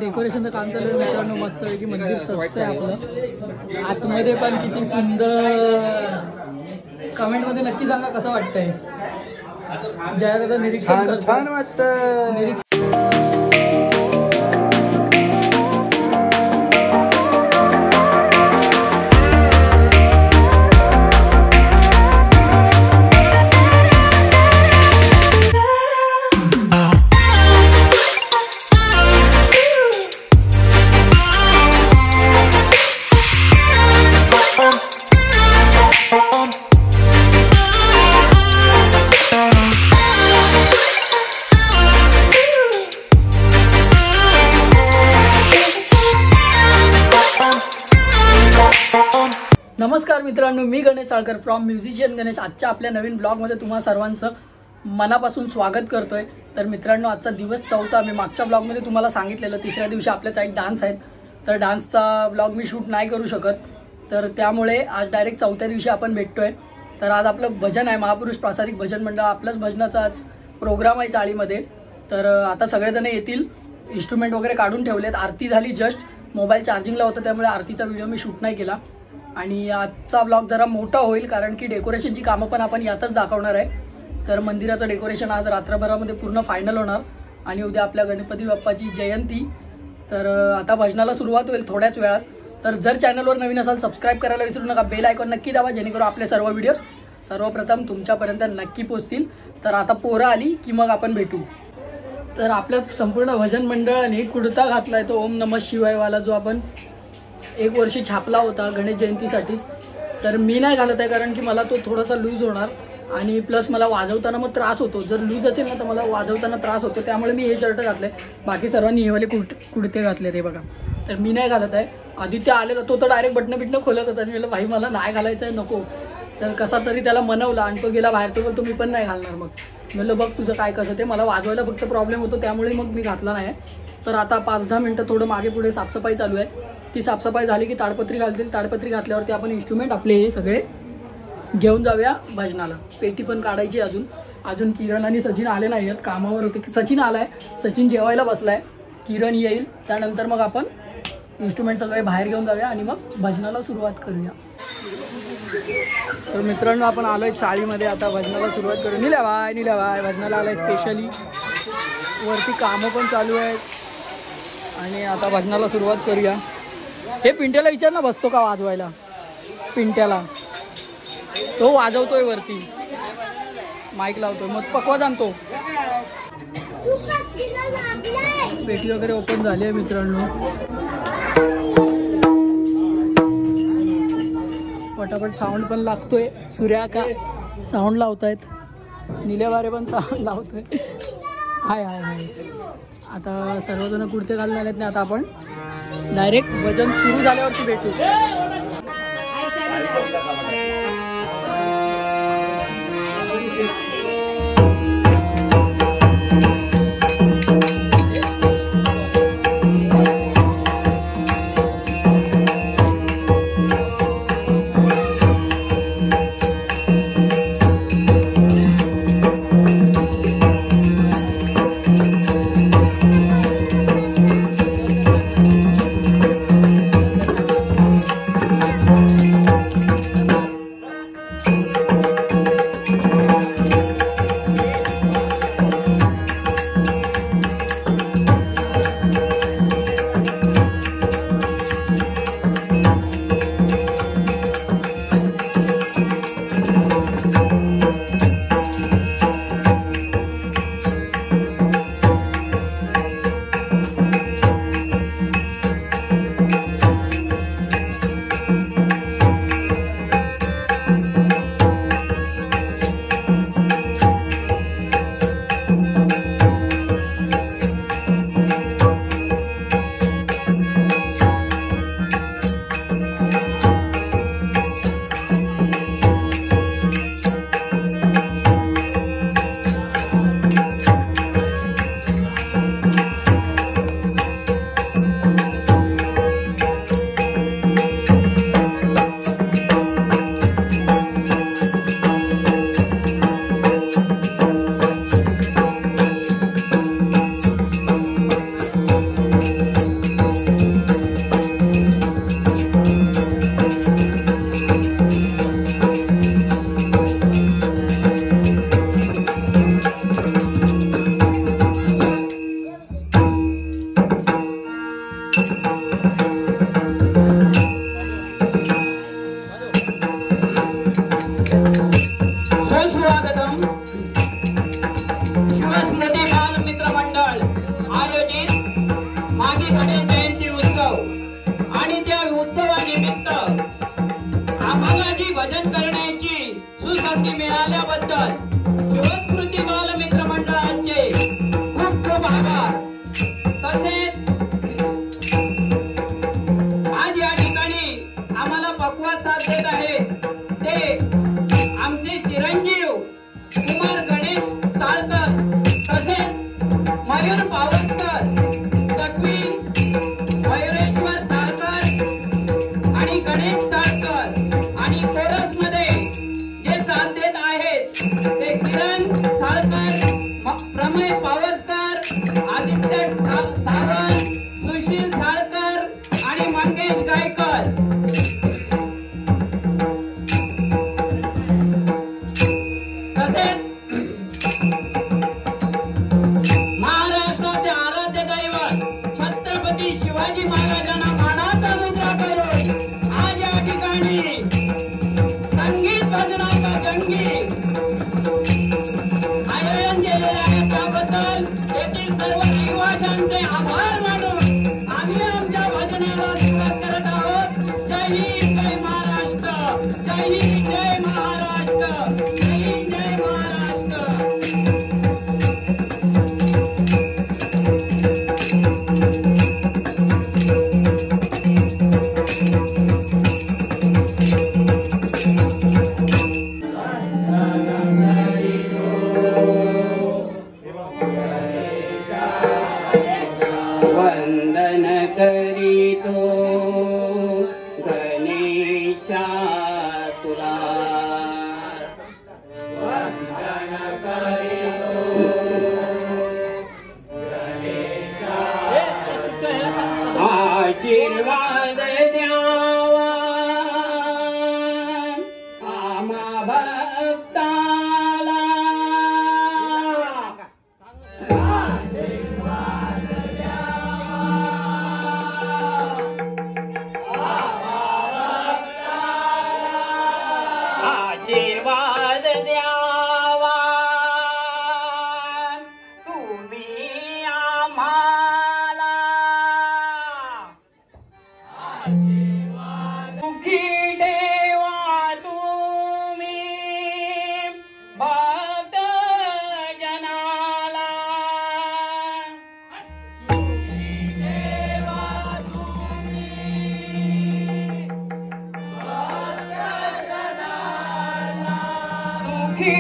डेकोरेशनचं काम चालू आहे मित्रांनो, मस्त आहे की मंदिर सजतंय आपलं आतमध्ये पण किती सुंदर. कमेंट मध्ये नक्की सांगा कसं वाटतंय. जया निरीक्षण छान वाटतं. नमस्कार मित्रांनो, मी गणेश साळकर फ्रॉम म्युझिशियन गणेश. आजच्या आपल्या नवीन ब्लॉगमध्ये तुम्हा सर्वांचं मनापासून स्वागत करतोय. तर मित्रांनो, आजचा दिवस 4था. मी मागच्या ब्लॉगमध्ये तुम्हाला सांगितलेलं 3ऱ्या दिवशी आपल्याचा एक डान्स आहे, तर डान्सचा ब्लॉग मी शूट नाही करू शकत, तर त्यामुळे आज डायरेक्ट 4थ्या दिवशी आपण भेटतोय. तर आज आपलं भजन आहे, महापुरुष प्रासादिक भजन मंडळ. आपल्याच भजनाचा आज प्रोग्राम आहे चाळीमध्ये. तर आता सगळेजण येतील, इन्स्ट्रुमेंट वगैरे काढून ठेवलेत. आरती झाली जस्ट, मोबाईल चार्जिंगला होता त्यामुळे आरतीचा व्हिडिओ मी शूट नाही केला. आणि आजचा ब्लॉग जरा मोठा होईल कारण की डेकोरेशनची कामं पण आपण यातच दाखवणार आहे. तर मंदिराचं डेकोरेशन आज रात्रभरामध्ये पूर्ण फायनल होणार आणि उद्या आपल्या गणपती बाप्पाची जयंती. तर आता भजनाला सुरुवात होईल थोड्याच वेळात. तर जर चॅनलवर नवीन असाल सबस्क्राईब करायला विसरू नका, बेल आयकॉन नक्की दाबा जेणेकरून आपले सर्व व्हिडिओज सर्वप्रथम तुमच्यापर्यंत नक्की पोहोचतील. तर आता पोरं आली की मग आपण भेटू. तर आपल्या संपूर्ण भजन मंडळाने कुर्ता घातलाय, तो ओम नमः शिवायवाला, जो आपण 1 वर्षी छापला होता गणेश जयंतीसाठीच. तर मी नाही घालत आहे कारण की मला तो थोडासा लूज होणार आणि प्लस मला वाजवताना मग त्रास होतो. जर लूज असेल ना तर मला वाजवताना त्रास होतो, त्यामुळे मी हे शर्ट घातले. बाकी सर्वांनी हे वाले कुर्ते घातले ते बघा. तर मी नाही घालत आहे. आदित्य आलेला, तो तर डायरेक्ट बटणं खोलत होता आणि म्हणलं भाई मला नाही घालायचं आहे, नको. तर कसा तरी त्याला मनवला आणि तो गेला बाहेर. तो बोलतो मी पण नाही घालणार. मग म्हणलं बघ तुझं काय कसं ते, मला वाजवायला फक्त प्रॉब्लेम होतो त्यामुळे मग मी घातला नाही. तर आता 5-10 मिनटं थोडं मागे पुढे साफसफाई चालू आहे. ती साफसफाई झाली की ताडपत्री घालतील. ताडपत्री घातल्यावरती आपण इन्स्ट्रुमेंट आपले हे सगळे घेऊन जाऊया भजनाला. पेटी पण काढायची. अजून किरण आणि सचिन आले नाही आहेत, कामावर होते. सचिन आलाय, सचिन जेवायला बसलाय, किरण येईल, त्यानंतर मग आपण इन्स्ट्रुमेंट सगळे बाहेर घेऊन जाऊया आणि मग भजनाला सुरुवात करूया. तर मित्रांनो, आपण आलोय चाळीमध्ये, आता भजनाला सुरुवात करू. निल्याबाय भजनाला आलाय स्पेशली. वरती कामं पण चालू आहेत आणि आता भजनाला सुरुवात करूया. हे पिंट्याला विचार ना, बसतो का वाजवायला. पिंट्याला तो वाजवतोय वरती, माईक लावतोय, मग पकवाज आणतो. पेटी वगैरे ओपन झाली आहे मित्रांनो. पटापट साऊंड पण लागतोय. सूर्या का साऊंड लावतायत, निलेवारे पण साऊंड लावतोय. हाय हाय हाय. आता सर्वजण कुर्ते घालून आलेत ना. आता आपण डायरेक्ट भजन सुरू झाल्यावरती भेटू. वस्तूसाठी मिळाल्याबद्दल शिवस्मृती बालमित्र मंडळाचे खूप खूप आभार. तसेच आज या ठिकाणी आम्हाला पक्वाद साथ देत आहेत ते आमचे चिरंजीव कुमार गणेश साळकर, तसेच मयूर पावसकर, तक्वी मयुरेश्वर साळकर आणि गणेश साळकर आणि कोरस मध्ये जे साथ देत आहेत ते किरण साळकर, प्रमेय पावसकर, आदित्य सावंत, सुशील साळकर आणि मंगेश गायकर. तसेच महाराष्ट्राचे आराध्य दैवत छत्रपती शिवाजी महाराजांना मानाचा मुद्रा करून आज या ठिकाणी संगीत भजनाचा जंगी आयोजन केलेले आहे. त्याबद्दल येथील सर्व रहिवाशांचे आभार मानून आम्ही आमच्या भजनाला सुरुवात करत आहोत. जय हिंद, जय महाराष्ट्र. जय हिंद, जय महाराष्ट्र. जय हिंद, जय महाराष्ट्र. वंदन करीतो गणेशा तुला. वंदन करीतो गणेशा. आशीर्वाद द्यावा आम्हा भक्ताला. आशीर्वाद द्यावा तुम्ही आम्हाला. सुखी ठेवा तुम्ही भक्त जनाला. सुखी ठेवा तुम्ही भक्त जनाला. सुखी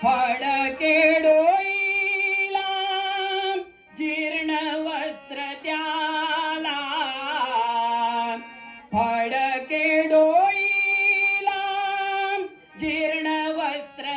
फडके डोईला जीर्ण वस्त्र त्याला फडके डोईला जीर्ण वस्त्र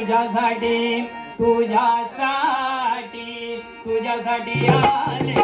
तुझ्यासाठी तुझ्यासाठी तुझ्यासाठी आले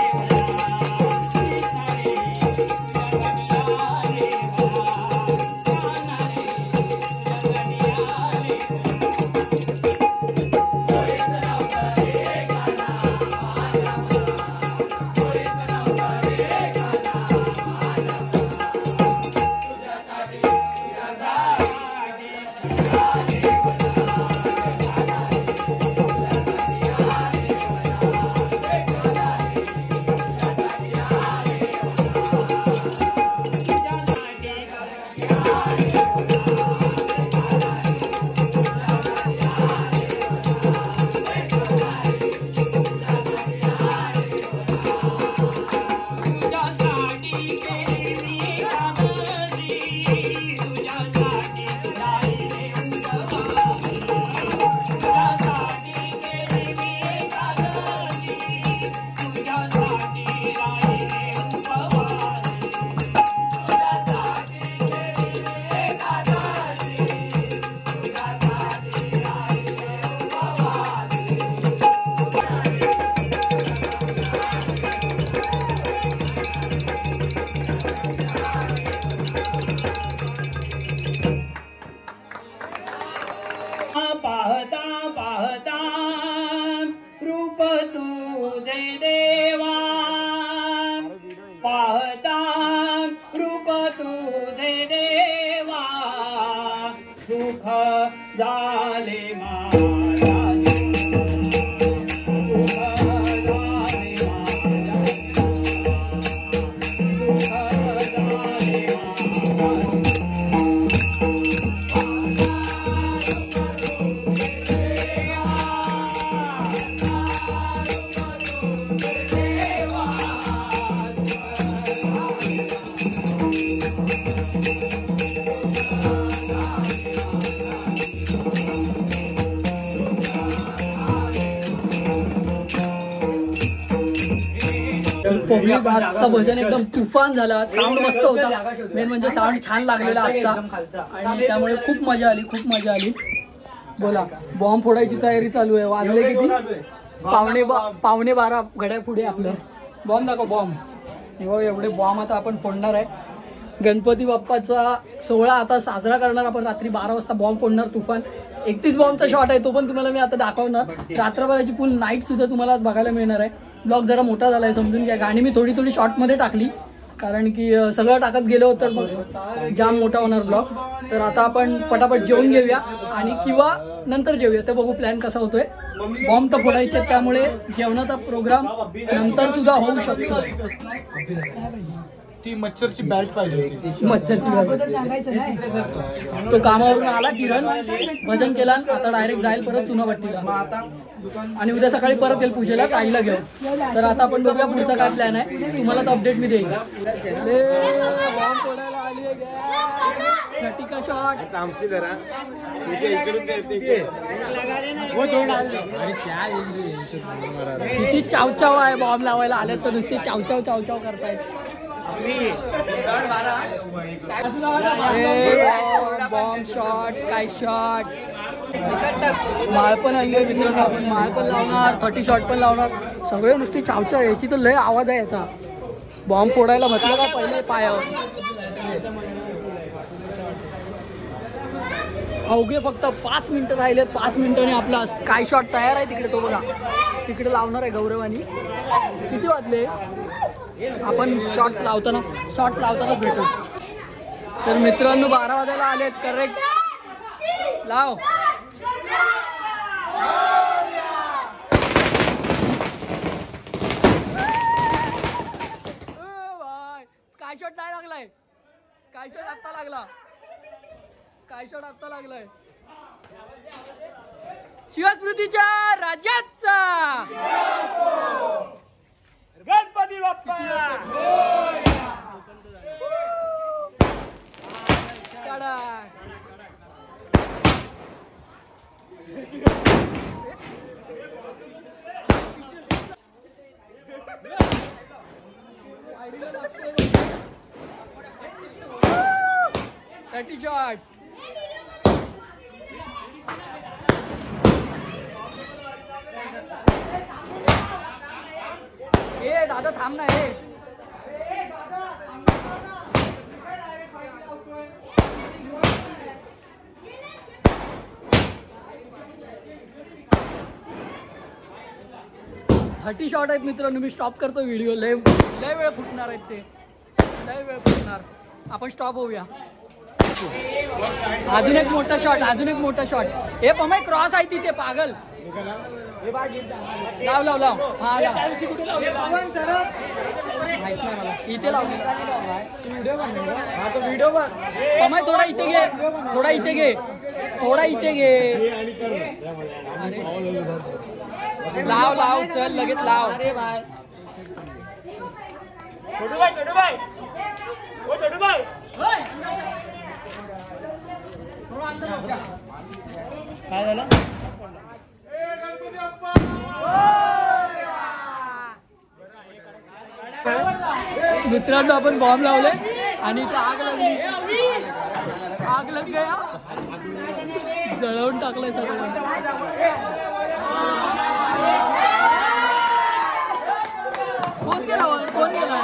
पाहता पाहता रूप तुझे देवा पाहता रूप तुझे देवा सुख झाले माझ्या पब्लिक आजचा भजन एकदम तुफान झाला. साऊंड मस्त होता. मेन म्हणजे साऊंड छान लागलेला आजचा आणि त्यामुळे खूप मजा आली. बोला, बॉम्ब फोडायची तयारी चालू आहे. वाजले किती? पावणे 12 घड्या पुढे आपलं. बॉम्ब दाखव, बॉम्ब. एवढे बॉम्ब आता आपण फोडणार आहे. गणपती बाप्पाचा सोहळा आता साजरा करणार आपण. रात्री 12 वाजता बॉम्ब फोडणार. तुफान 31 बॉम्बचा शॉट आहे, तो पण तुम्हाला मी आता दाखवणार. रात्रभराची फुल नाईट सुद्धा तुम्हाला आज बघायला मिळणार आहे. ब्लॉग जरा मोठा झाला आहे, समजून घ्या. गाणी मी थोडी शॉर्टमध्ये टाकली कारण की सगळं टाकत गेलो तर मग जाम मोठा होणार ब्लॉग. तर आता आपण पटापट जेवून घेऊया आणि किंवा नंतर जेवूया, ते बघू प्लॅन कसा होतोय. बॉम्ब तर फोडायचे आहेत, त्यामुळे जेवणाचा प्रोग्राम नंतर सुद्धा होऊ शकतो. ती मच्छरची बॅट पाहिजे. मच्छरची तो कामावरून आला किरण, भजन केला, आता डायरेक्ट जाईल परत चुनाभट्टीला आणि उद्या सकाळी परत येईल पूजेला ताईला घेऊन. तर आता आपण बघूया पुढचा काय प्लॅन आहे, तुम्हाला तर अपडेट मी देईन. बॉम्ब फोडायला आली आहे, 30 का शॉट. किती चावचाव आहे, बॉम्ब लावायला आले तर नुसते चावचाव करतायत. बॉम्ब शॉट, काय शॉट, माळ पण आणली. आपण माळ पण लावणार, 30 शॉट पण लावणार. सगळे नुसती चावचाव. याची तर लय आवाज आहे याचा. बॉम्ब फोडायला म्हटलं का पहिले पायावर. अवघे फक्त 5 मिनिटं राहिलेत. 5 मिनिटांनी आपला स्काय शॉट तयार आहे. तिकडे तो बघा, तिकडे लावणार आहे गौरवानी. किती वाजले? आपण शॉट्स लावताना भेटू. तर मित्रांनो 12 वाजायला आलेत. करेक्ट लाव. स्काय शॉट नाही लागलाय. स्काय शॉट आत्ता लागलाय. शिवस्मृतीच्या राज्याचा गणपती बाप्पा. शॉट ए दादा थांब ना रे. थर्टी शॉट आहेत मित्रांनो. मी स्टॉप करतो व्हिडिओ. लय वेळ फुटणार आहेत ते. लय वेळ फुटणार. आपण स्टॉप होऊया. अजून एक मोठा शॉट. अजून एक मोठा शॉट. हे पमाय क्रॉस आहे तिथे पागल. लाव लाव लाव. हा लाव. माहित नाही मला. इथे लाव. पमाय थोडा इथे घे. थोडा इथे घे. थोडा इथे घे. अरे लाव लाव. चल लगेच लाव. छोटू भाई ओ छोटू भाई काय झालं. मित्रांनो आपण बॉम्ब लावले आणि इथे आग लागली. आग लग गया. जळवून टाकलंय सगळं. कोण गेला. कोण गेला.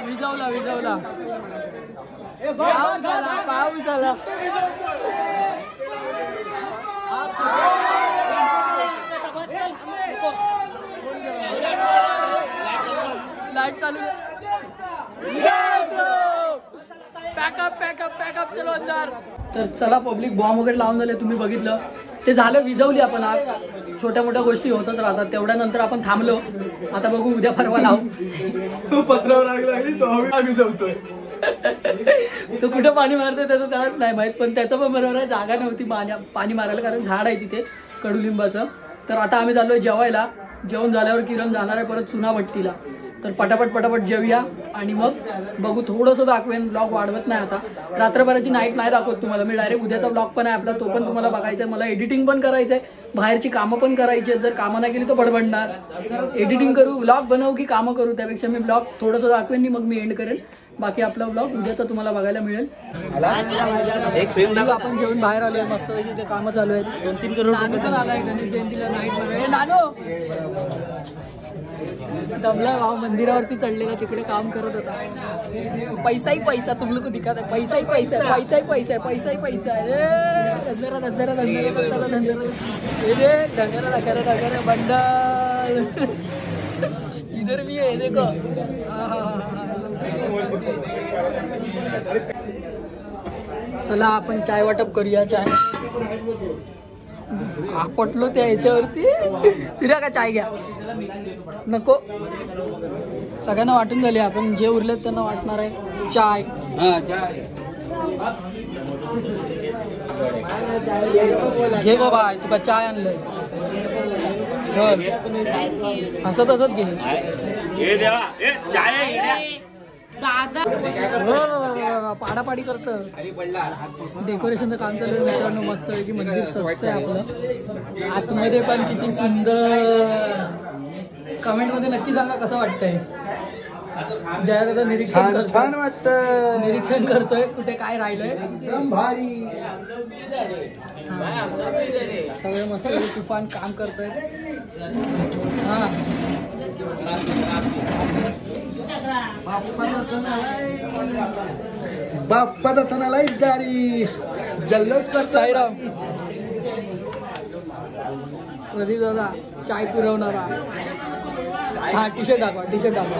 विजवला विजवला. पाऊस झाला. लाईट चालू. Pack up pack up pack up. चलो अंदर. तर चला पब्लिक बॉम्ब वगैरे लावून झाले. तुम्ही बघितलं ते झालं. विजवली आपण आग. छोट्या मोठ्या गोष्टी होतच राहतात. तेवढ्यानंतर आपण थांबलो. आता बघू उद्या परवा लावू. पत्रावर आग लागली तो आम्ही जमतोय. तो कुठं पाणी मारतोय त्याचं त्याला नाही माहित. पण त्याचं पण बरोबर आहे. जागा नव्हती पाणी मारायला कारण झाड आहे तिथे कडुलिंबाचं. तर आता आम्ही चाललोय जेवायला. जेवण झाल्यावर किरण जाणार आहे परत चुनाभट्टीला. तर पटापट पटापट जेवूया आणि मग बघू. थोडंसं दाखवेन. ब्लॉग वाढवत नाही आता. रात्रभराची नाईट नाही दाखवत तुम्हाला मी. डायरेक्ट उद्याचा ब्लॉग पण आहे आपला. तो पण तुम्हाला बघायचा आहे. मला एडिटिंग पण करायचं आहे. बाहेरची कामं पण करायची आहेत. जर कामं नाही केली तर बडबडणार. एडिटिंग करू ब्लॉग बनवू की कामं करू. त्यापेक्षा मी ब्लॉग थोडंसं दाखवेन मग मी एंड करेन. बाकी आपला ब्लॉग उद्याचा तुम्हाला बघायला मिळेल. आपण जेवण बाहेर आलोय मस्त. तिथे कामं चालू आहेत. 2-3 करोड पण आलाय गणेश जयंतीला नाईट मध्ये. नानो दमलाय भाव. मंदिरावरती चढलेला तिकडे काम करत होता. पैसाही पैसा. तुम लोक दिखत आहे. पैसाही पैसा आहे. पैसाही पैसा आहे. पैसाही पैसा आहे. धंदरा धंदरा धंदरा धंदरा धंदरा धंदरा धंदरा बंडल. इधर भी है देखो. चला आपण चाय वाटप करूया. चाय पटलो त्या ह्याच्यावरती. सिरा का चाय घ्या. नको. सगळ्यांना वाटून झाली. आपण जे उरलेत त्यांना वाटणार आहे चाय. घे गो बाय. तुका चाय आणलंय. हसत हसत घे. पाडापाडी करत. डेकोरेशनचं काम चालू आहे मित्रांनो. मस्त आहे की मंदिर सजतंय आपलं. आतमध्ये पण किती सुंदर. कमेंट मध्ये नक्की सांगा कसं वाटतंय. जया दादा निरीक्षण छान वाटतं. निरीक्षण करतोय कुठे काय राहिलंय. एकदम भारी. सगळे मस्त तुफान काम करतोय. हा बाप्पाचा सण आलाय. गाडी जल्लोष करतो. साईराम. प्रदीप दादा चाय पुरवणारा. हा टी शर्ट दाखवा. टी शर्ट दाखवा.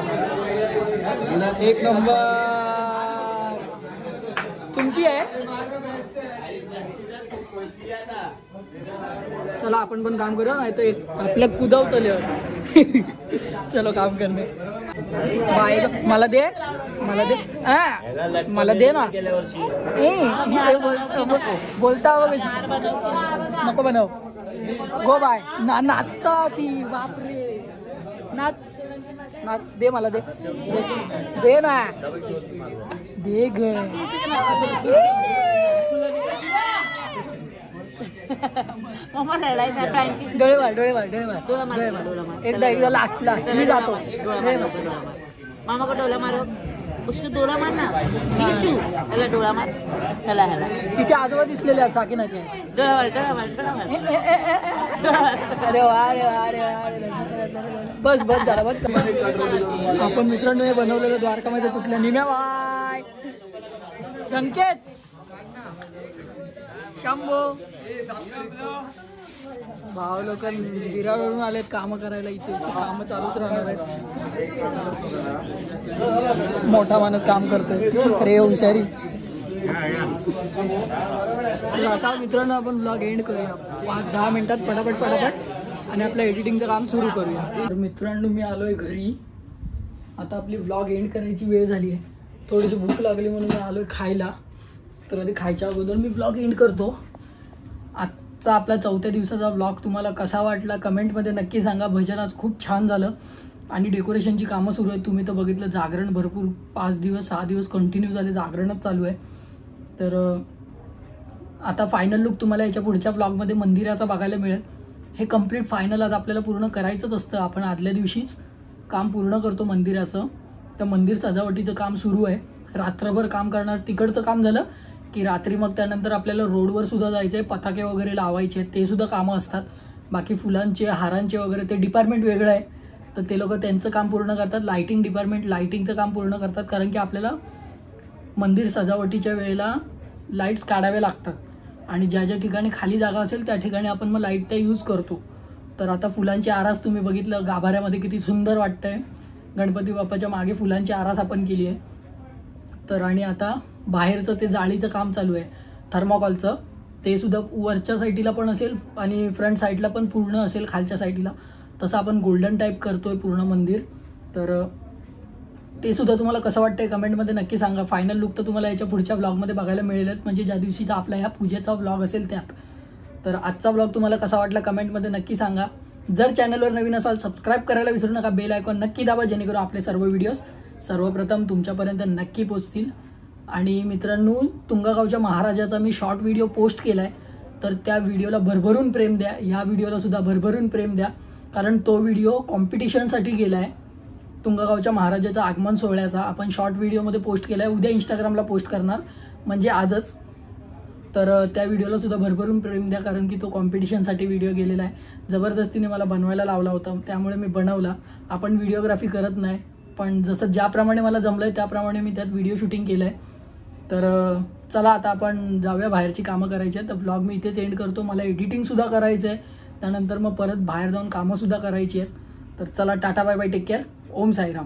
एक नंबर तुमची आहे. चला आपण पण काम करूया. नाही तर आपल्या कुदवतले. चलो काम करणे. बाय. मला दे. मला दे. मला दे ना. बोलता नको बनव. गो बाय. नाचता ती. बापरे. नाच नाच. दे मला. दे दे ना. दे ग. डोळे मार. डोळे मार. डोळे मार. एकदा एकदा लास्ट लास्ट मी जातो. मामा को डोला मारो. उसको डोळा मार ना विशू ह्याला डोळा मार ह्याला ह्याला तिचे आजोबा दिसलेले आहेत चाकी नाके. डोळा मार डोळा मार डोळा मार अरे वा अरे वा अरे वा अरे बस बस झाला बस. आपण मित्रांनो हे बनवलेलं द्वारकामध्ये तुटलं निम्या बाय संकेत शंभो भाव लोक विरावरून आलेत काम करायला. इथे काम चालूच राहणार आहेत. मोठा माणूस काम करतोय रे हुशारी. तर आता मित्रांनो आपण ब्लॉग एंड करूया 5-10 मिनिटात पटापट आणि आपलं एडिटिंगचं काम सुरू करूया. तर मित्रांनो मी आलोय घरी. आता आपली ब्लॉग एंड करायची वेळ झाली आहे. थोडीशी भूक लागली म्हणून मी आलोय खायला. तर आधी खायच्या अगोदर मी ब्लॉग एंड करतो. आजचा आपला 4थ्या दिवसाचा ब्लॉग तुम्हाला कसा वाटला कमेंटमध्ये नक्की सांगा. भजन आज खूप छान झालं आणि डेकोरेशनची कामं सुरू आहेत. तुम्ही तर बघितलं जागरण भरपूर 5 दिवस 6 दिवस कंटिन्यू झाले जागरणच चालू आहे. तर आता फायनल लुक तुम्हाला याच्या पुढच्या ब्लॉगमध्ये मंदिराचा बघायला मिळेल. हे कम्प्लीट फायनल आज आपल्याला पूर्ण करायचंच असतं. आपण आदल्या दिवशीच काम पूर्ण करतो मंदिराचं. तर मंदिर सजावटीचं काम सुरू आहे. रात्रभर काम करणार. तिकडचं काम झालं की रात्री मग त्यानंतर आपल्याला रोडवर सुद्धा जायचं आहे. पताके वगैरे लावायचे आहेत ते सुद्धा कामं असतात. बाकी फुलांचे हारांचे वगैरे ते डिपार्टमेंट वेगळं आहे. तर ते लोक त्यांचं काम पूर्ण करतात. लायटिंग डिपार्टमेंट लायटिंगचं काम पूर्ण करतात. कारण की आपल्याला मंदिर सजावटीच्या वेळेला लाईट्स काढावे लागतात आणि ज्या ज्या ठिकाणी खाली जागा असेल त्या ठिकाणी आपण मग लाईट त्या यूज करतो. तर आता फुलांची आरास तुम्ही बघितलं गाभाऱ्यामध्ये किती सुंदर वाटतंय. गणपती बाप्पाच्या मागे फुलांची आरास आपण केली आहे. तर आणि आता बाहेरचं ते जाळीचं काम चालू आहे थर्माकॉलचं. ते सुद्धा वरच्या साईडला पण असेल आणि फ्रंट साईडला पण पूर्ण असेल खालच्या साईडला. तसं आपण गोल्डन टाईप करतोय पूर्ण मंदिर. तर ते सुद्धा तुम्हाला कसं वाटतंय कमेंटमध्ये नक्की सांगा. फायनल लुक तर तुम्हाला याच्या पुढच्या ब्लॉगमध्ये बघायला मिळेल म्हणजे ज्या दिवशीचा आपला ह्या पूजेचा ब्लॉग असेल त्यात. तर आजचा ब्लॉग तुम्हाला कसा वाटला कमेंटमध्ये नक्की सांगा. जर चॅनलवर नवीन असाल सबस्क्राईब करायला विसरू नका. बेल आयकॉन नक्की दाबा जेणेकरून आपले सर्व व्हिडिओज सर्वप्रथम तुमच्यापर्यंत नक्की पोहोचतील. आणि मित्रांनो तुंगागावच्या महाराजाचा मी शॉर्ट व्हिडिओ पोस्ट केला आहे. तर त्या व्हिडिओला भरभरून प्रेम द्या. या व्हिडिओला सुद्धा भरभरून प्रेम द्या कारण तो व्हिडिओ कॉम्पिटिशनसाठी गेला आहे. तुंगागावच्या महाराजाचा आगमन सोहळ्याचा आपण शॉर्ट व्हिडिओमध्ये पोस्ट केला आहे. उद्या इंस्टाग्रामला पोस्ट करणार म्हणजे आजच. तर त्या व्हिडिओला सुद्धा भरभरून प्रेम द्या कारण की तो कॉम्पिटिशनसाठी व्हिडिओ गेलेला आहे. जबरदस्तीने मला बनवायला लावला होता त्यामुळे मी बनवला. आपण व्हिडिओग्राफी करत नाही पण जसं ज्याप्रमाणे मला जमलं आहे त्याप्रमाणे मी त्यात व्हिडिओ शूटिंग केलं आहे. तर चला आता आपण जाऊया बाहेरची कामं करायची आहेत. तर ब्लॉग मी इथेच एंड करतो. मला एडिटिंगसुद्धा करायचं आहे. त्यानंतर मग परत बाहेर जाऊन कामंसुद्धा करायची आहेत. तर चला tata bye bye take care. Om Sairam.